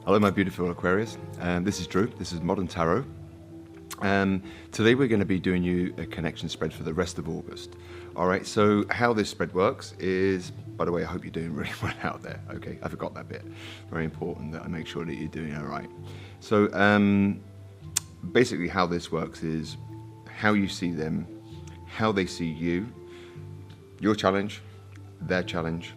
Hello, my beautiful Aquarius. This is Drew. This is Modern Tarot. Today we're going to be doing you a connection spread for the rest of August. All right, so how this spread works is, by the way, I hope you're doing really well out there. Okay, I forgot that bit. Very important that I make sure that you're doing all right. So basically how this works is how you see them, how they see you, your challenge, their challenge,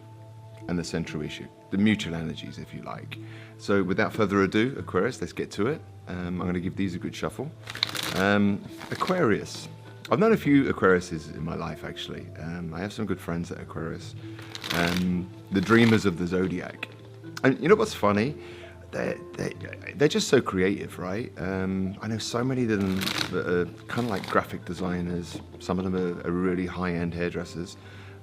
and the central issue, the mutual energies, if you like. So without further ado, Aquarius, let's get to it. I'm going to give these a good shuffle. Aquarius. I've known a few Aquariuses in my life, actually. I have some good friends at Aquarius. The dreamers of the zodiac. And you know what's funny? They're just so creative, right? I know so many of them that are kind of like graphic designers. Some of them are really high-end hairdressers.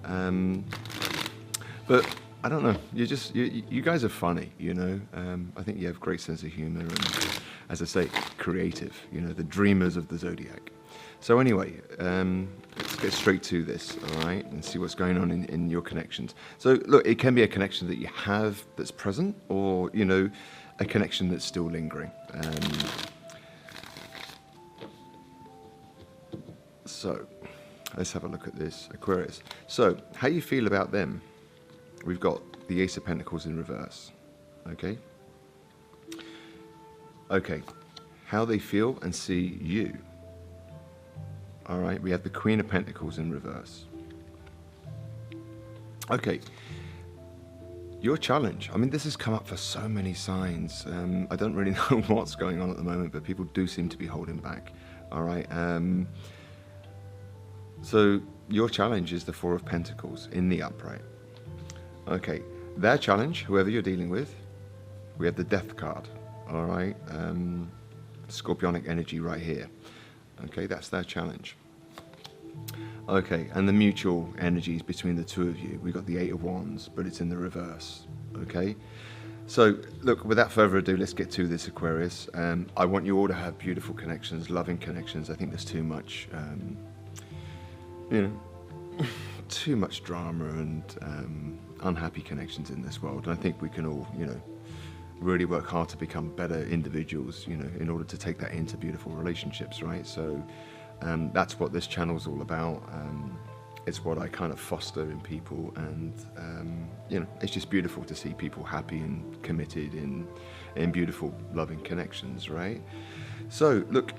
But I don't know. You guys are funny, you know. I think you have a great sense of humor and, as I say, creative. You know, the dreamers of the zodiac. So anyway, let's get straight to this, all right, and see what's going on in your connections. So look, it can be a connection that you have that's present, or you know, a connection that's still lingering. So let's have a look at this, Aquarius. So how you feel about them? We've got the Ace of Pentacles in reverse, okay? Okay, how they feel and see you. All right, we have the Queen of Pentacles in reverse. Okay, your challenge. I mean, this has come up for so many signs. I don't really know what's going on at the moment, but people do seem to be holding back. All right, so your challenge is the Four of Pentacles in the upright. Okay, their challenge, whoever you're dealing with, we have the Death card, all right? Scorpionic energy right here. Okay, that's their challenge. Okay, and the mutual energies between the two of you, we got the Eight of Wands, but it's in the reverse, okay? So, look, without further ado, let's get to this, Aquarius. I want you all to have beautiful connections, loving connections. I think there's too much, you know, too much drama and unhappy connections in this world. And I think we can all, you know, really work hard to become better individuals, you know, in order to take that into beautiful relationships, right? So that's what this channel's all about. It's what I kind of foster in people, and you know, it's just beautiful to see people happy and committed in beautiful, loving connections, right? So look,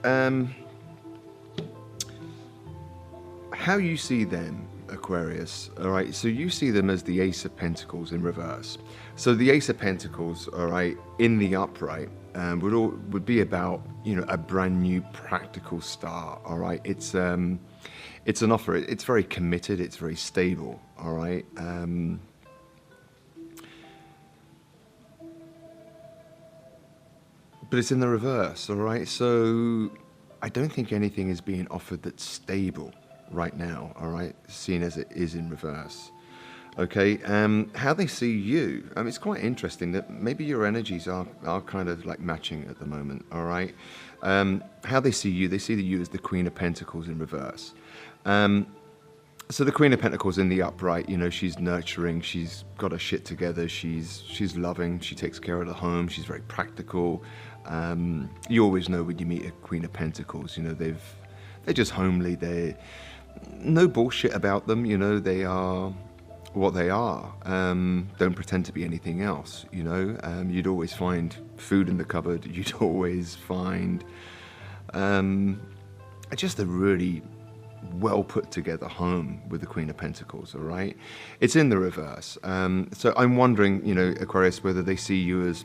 how you see them, Aquarius, all right, so you see them as the Ace of Pentacles in reverse. So the Ace of Pentacles, all right, in the upright, would be about, you know, a brand new practical start, all right? It's an offer. It's very committed. It's very stable, all right? But it's in the reverse, all right? So I don't think anything is being offered that's stable right now, all right, seen as it is in reverse. Okay, how they see you, it's quite interesting that maybe your energies are kind of like matching at the moment, all right? How they see you as the Queen of Pentacles in reverse. So the Queen of Pentacles in the upright, you know, she's nurturing, she's got her shit together, she's loving, she takes care of the home, she's very practical. You always know when you meet a Queen of Pentacles, you know, they're just homely, they're no bullshit about them, you know, they are what they are. Don't pretend to be anything else, you know. You'd always find food in the cupboard, you'd always find just a really well put together home with the Queen of Pentacles, all right? It's in the reverse. So I'm wondering, you know, Aquarius, whether they see you as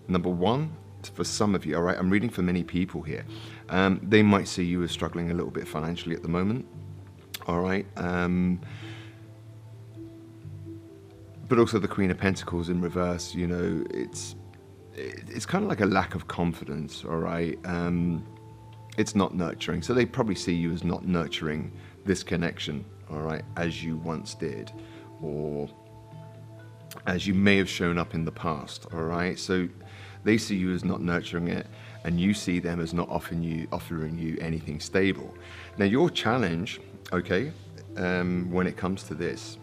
number one, for some of you, all right? I'm reading for many people here. They might see you as struggling a little bit financially at the moment, all right? But also the Queen of Pentacles in reverse, you know, it's kind of like a lack of confidence, all right? It's not nurturing. So they probably see you as not nurturing this connection, all right, as you once did, or as you may have shown up in the past, all right? So they see you as not nurturing it, and you see them as not offering you anything stable. Now your challenge, okay, when it comes to this,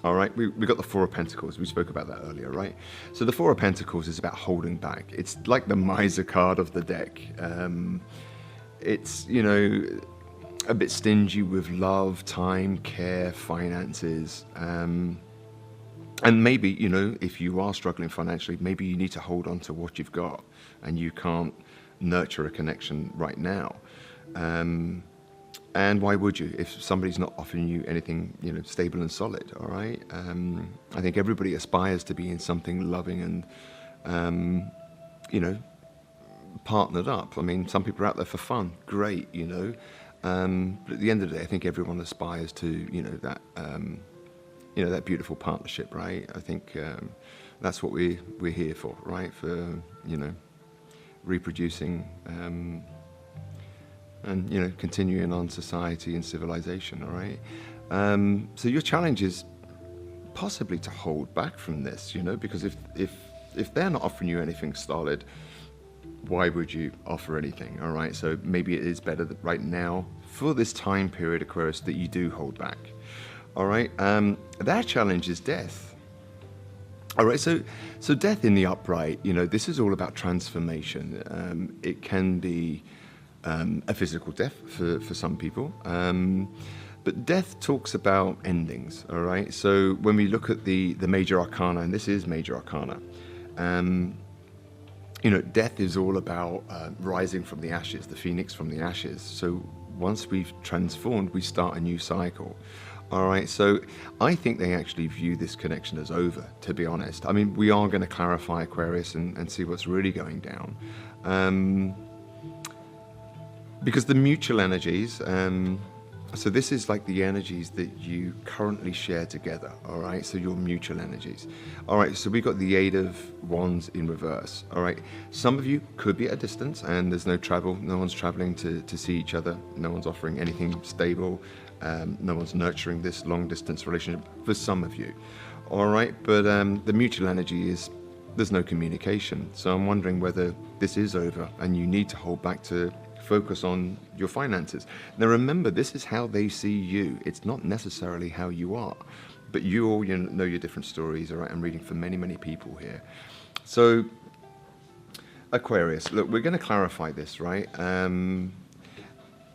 All right, we got the Four of Pentacles. We spoke about that earlier, right? So the Four of Pentacles is about holding back. It's like the miser card of the deck. It's, a bit stingy with love, time, care, finances. And maybe, if you are struggling financially, maybe you need to hold on to what you've got and you can't nurture a connection right now. And why would you if somebody's not offering you anything, stable and solid, all right? I think everybody aspires to be in something loving and, partnered up. I mean, some people are out there for fun, great, but at the end of the day, I think everyone aspires to, that beautiful partnership, right? I think that's what we're here for, right? For, reproducing and, continuing on society and civilization, all right? So your challenge is possibly to hold back from this, because if they're not offering you anything solid, why would you offer anything, all right? So maybe it is better that right now, for this time period, Aquarius, that you do hold back, all right? Their challenge is death. All right, so death in the upright, this is all about transformation. It can be a physical death for some people, but death talks about endings, all right? So when we look at the major arcana, and this is major arcana, death is all about rising from the ashes, the phoenix from the ashes. So once we've transformed, we start a new cycle. All right, so I think they actually view this connection as over, to be honest. I mean, we are going to clarify, Aquarius, and see what's really going down. Because the mutual energies, so this is like the energies that you currently share together, all right? So your mutual energies. All right, so we got the Eight of Wands in reverse, all right? Some of you could be at a distance and there's no travel, no one's traveling to see each other, no one's offering anything stable, no one's nurturing this long distance relationship for some of you, all right? But the mutual energy is there's no communication. So I'm wondering whether this is over and you need to hold back to focus on your finances. Now remember, this is how they see you. It's not necessarily how you are, but you all know your different stories, all right? I'm reading for many, many people here. So Aquarius, look, we're going to clarify this, right?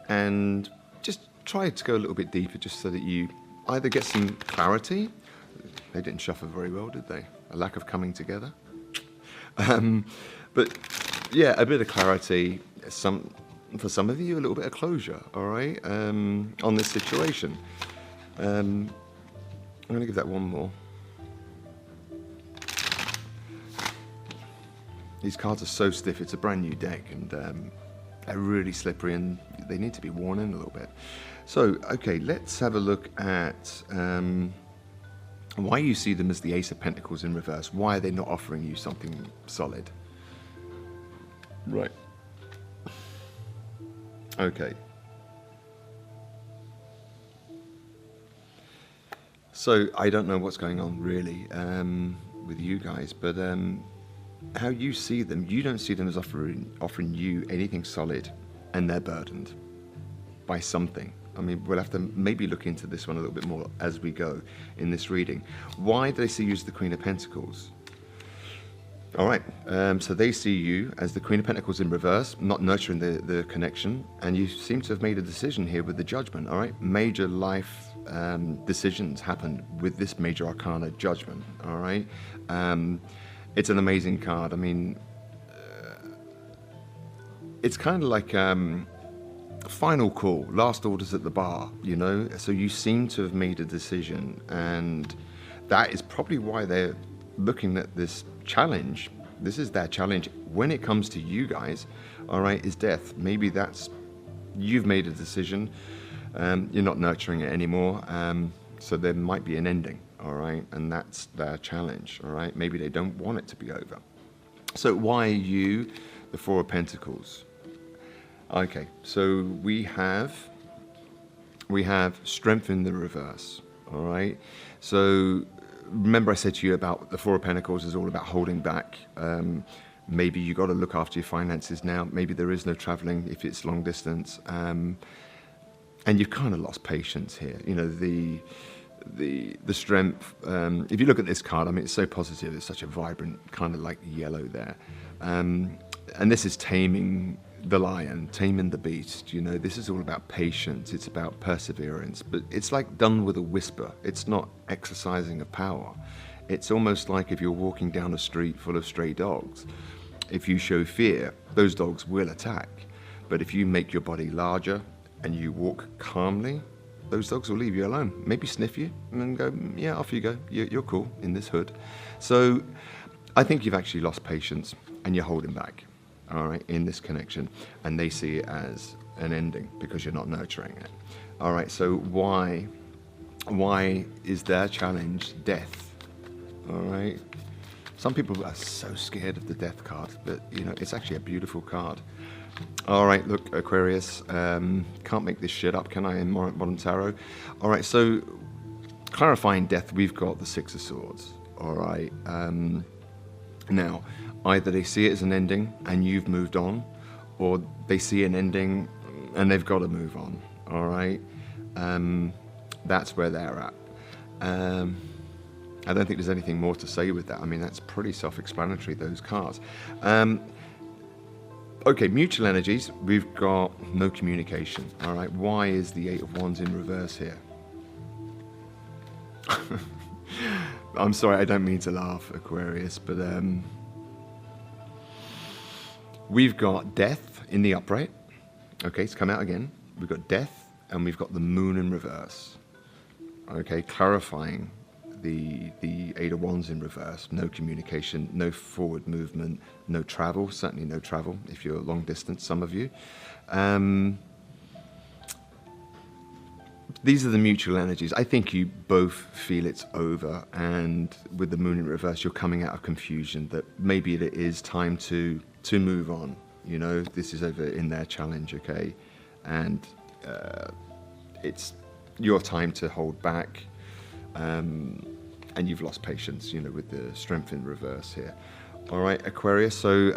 And just try to go a little bit deeper just so that you either get some clarity. They didn't shuffle very well, did they? A lack of coming together. But yeah, a bit of clarity, for some of you, a little bit of closure, all right, on this situation. I'm going to give that one more. These cards are so stiff. It's a brand new deck, and they're really slippery, and they need to be worn in a little bit. So, okay, let's have a look at why you see them as the Ace of Pentacles in reverse. Why are they not offering you something solid? Right. Okay. So I don't know what's going on really with you guys, but how you see them, you don't see them as offering you anything solid, and they're burdened by something. I mean, we'll have to maybe look into this one a little bit more as we go in this reading. Why do they see you as the Queen of Pentacles? All right, so they see you as the Queen of Pentacles in reverse, not nurturing the connection, and you seem to have made a decision here with the Judgment, all right? Major life decisions happen with this major arcana Judgment, all right? It's an amazing card. I mean, it's kind of like final call, last orders at the bar, So you seem to have made a decision, and that is probably why they're looking at this challenge. This is their challenge when it comes to you guys, all right, is death. Maybe that's, you've made a decision, you're not nurturing it anymore, so there might be an ending, all right, and that's their challenge, all right. Maybe they don't want it to be over. So why are you the Four of Pentacles? Okay, so we have strength in the reverse, all right. So remember I said to you about the Four of Pentacles is all about holding back. Maybe you got to look after your finances now. Maybe there is no traveling if it's long distance. And you've kind of lost patience here. the strength. If you look at this card, I mean, it's so positive. It's such a vibrant kind of like yellow there, and this is taming the lion, taming the beast. You know, this is all about patience. It's about perseverance, but it's like done with a whisper. It's not exercising a power. It's almost like if you're walking down a street full of stray dogs. If you show fear, those dogs will attack. But if you make your body larger and you walk calmly, those dogs will leave you alone. Maybe sniff you and then go, yeah, off you go. You're cool in this hood. So I think you've actually lost patience and you're holding back, all right, in this connection. And they see it as an ending because you're not nurturing it. All right, so why is their challenge death? All right. Some people are so scared of the death card, but you know, it's actually a beautiful card. All right, look, Aquarius, can't make this shit up, can I, in modern tarot? All right, so clarifying death, we've got the Six of Swords. All right. Now, either they see it as an ending and you've moved on, or they see an ending and they've got to move on. All right. That's where they're at. I don't think there's anything more to say with that. I mean, that's pretty self-explanatory, those cards. Okay, mutual energies, we've got no communication. All right, why is the Eight of Wands in reverse here? I'm sorry, I don't mean to laugh, Aquarius, but we've got death in the upright. Okay, it's come out again. We've got death and we've got the moon in reverse. Okay, clarifying the Eight of Wands in reverse. No communication, no forward movement, no travel, certainly no travel if you're long distance, some of you. These are the mutual energies. I think you both feel it's over, and with the moon in reverse, you're coming out of confusion that maybe it is time to move on. You know, this is over in their challenge, okay? And it's your time to hold back. And you've lost patience, you know, with the strength in reverse here. All right, Aquarius, so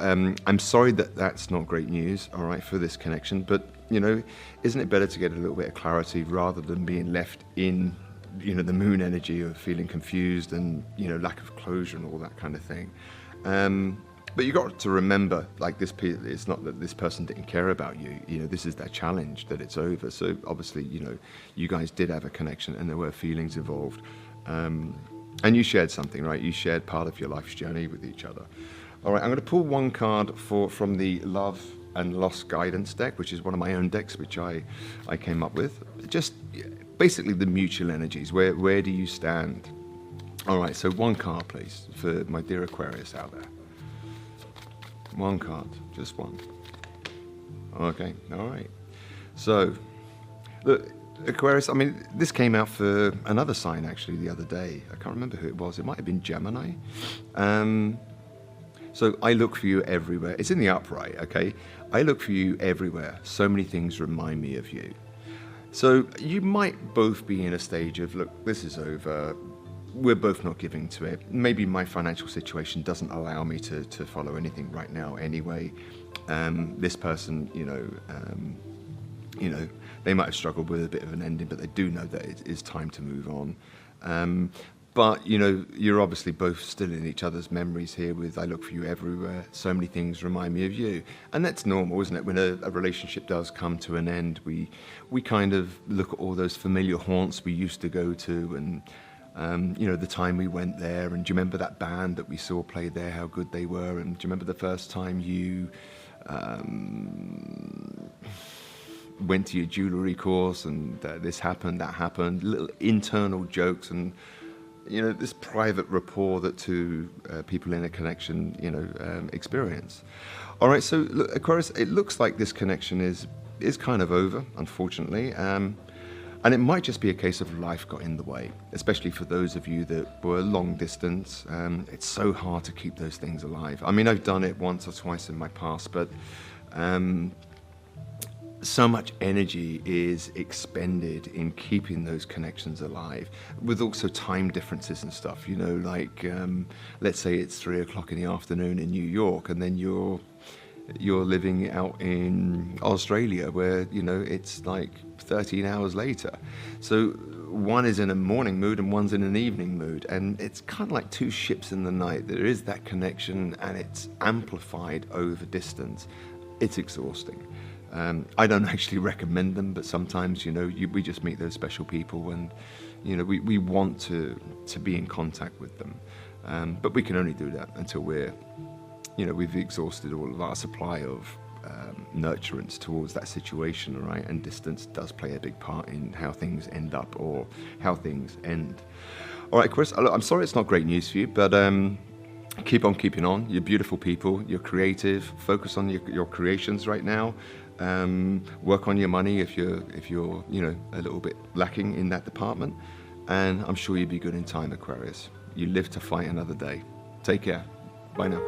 I'm sorry that that's not great news, all right, for this connection, but, you know, isn't it better to get a little bit of clarity rather than being left in, you know, the moon energy of feeling confused and, you know, lack of closure and all that kind of thing. But you got to remember, like, it's not that this person didn't care about you. You know, this is their challenge, that it's over. So obviously, you know, you guys did have a connection and there were feelings involved. And you shared something, right? You shared part of your life's journey with each other. All right, I'm going to pull one card from the Love and Loss Guidance deck, which is one of my own decks, which I came up with. Just basically the mutual energies. Where do you stand? All right, so one card, please, for my dear Aquarius out there. One card, just one. Okay, all right. So, look, Aquarius, I mean, this came out for another sign actually the other day. I can't remember who it was. It might have been Gemini. So I look for you everywhere. It's in the upright, okay? I look for you everywhere. So many things remind me of you. So you might both be in a stage of, look, this is over. We're both not giving to it. Maybe my financial situation doesn't allow me to follow anything right now anyway. This person, you know, they might have struggled with a bit of an ending, but they do know that it is time to move on. But, you know, you're obviously both still in each other's memories here with I look for you everywhere. So many things remind me of you. And that's normal, isn't it? When a relationship does come to an end, we kind of look at all those familiar haunts we used to go to and, you know, the time we went there. And do you remember that band that we saw play there, how good they were? And do you remember the first time you went to your jewelry course and this happened, that happened, little internal jokes and, you know, this private rapport that two people in a connection, you know, experience. All right, so look, Aquarius, it looks like this connection is kind of over, unfortunately. And it might just be a case of life got in the way, especially for those of you that were long distance. It's so hard to keep those things alive. I mean, I've done it once or twice in my past, but so much energy is expended in keeping those connections alive, with also time differences and stuff, you know, like let's say it's 3 o'clock in the afternoon in New York and then you're living out in Australia where, you know, it's like 13 hours later. So one is in a morning mood and one's in an evening mood, and it's kind of like two ships in the night. There is that connection, and it's amplified over distance. It's exhausting. I don't actually recommend them, but sometimes, we just meet those special people, and we want to be in contact with them, but we can only do that until we've exhausted all of our supply of nurturance towards that situation, right? And distance does play a big part in how things end up or how things end. All right, Chris, I'm sorry it's not great news for you, but keep on keeping on. You're beautiful people. You're creative. Focus on your creations right now. Work on your money if you're a little bit lacking in that department, and I'm sure you'll be good in time, Aquarius. You live to fight another day. Take care. Bye now.